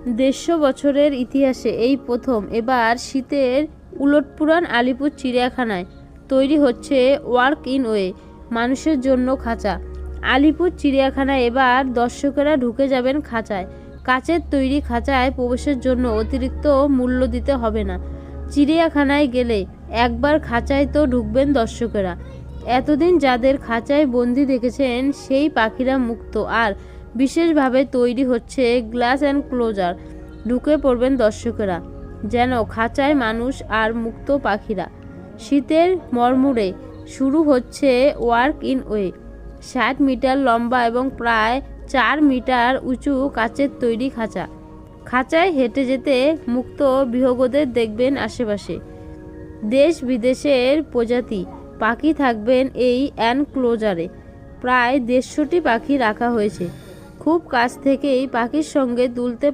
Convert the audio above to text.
150 বছরের ইতিহাসে এই প্রথম এবার শীতের উলটপুরান আলিপুর চিড়িয়াখানায় তৈরি হচ্ছে ওয়ার্ক ইন ওয়ে মানুষের জন্য খাঁচা। আলিপুর চিড়িয়াখানায় এবার দর্শকেরা ঢুকে যাবেন খাঁচায়। কাচের তৈরি খাঁচায় প্রবেশের জন্য অতিরিক্ত মূল্য দিতে হবে না। চিড়িয়াখানায় গেলে একবার খাঁচায় তো ঢুকবেন দর্শকেরা। এতদিন যাদের খাঁচায় বন্দি দেখেছেন সেই পাখিরা মুক্ত, আর বিশেষভাবে তৈরি হচ্ছে গ্লাস অ্যান্ড ক্লোজার। ঢুকে পড়বেন দর্শকেরা যেন খাঁচায় মানুষ আর মুক্ত পাখিরা। শীতের মরমুরে শুরু হচ্ছে ওয়ার্ক ইন ওয়ে। 60 মিটার লম্বা এবং প্রায় 4 মিটার উঁচু কাচের তৈরি খাঁচা। খাঁচায় হেঁটে যেতে মুক্ত বিহঙ্গদের দেখবেন আশেপাশে। দেশ বিদেশের প্রজাতি পাখি থাকবেন এই এনক্লোজারে। প্রায় 150টি পাখি রাখা হয়েছে। খুব কাছ থেকেই পাখির সঙ্গে তুলতে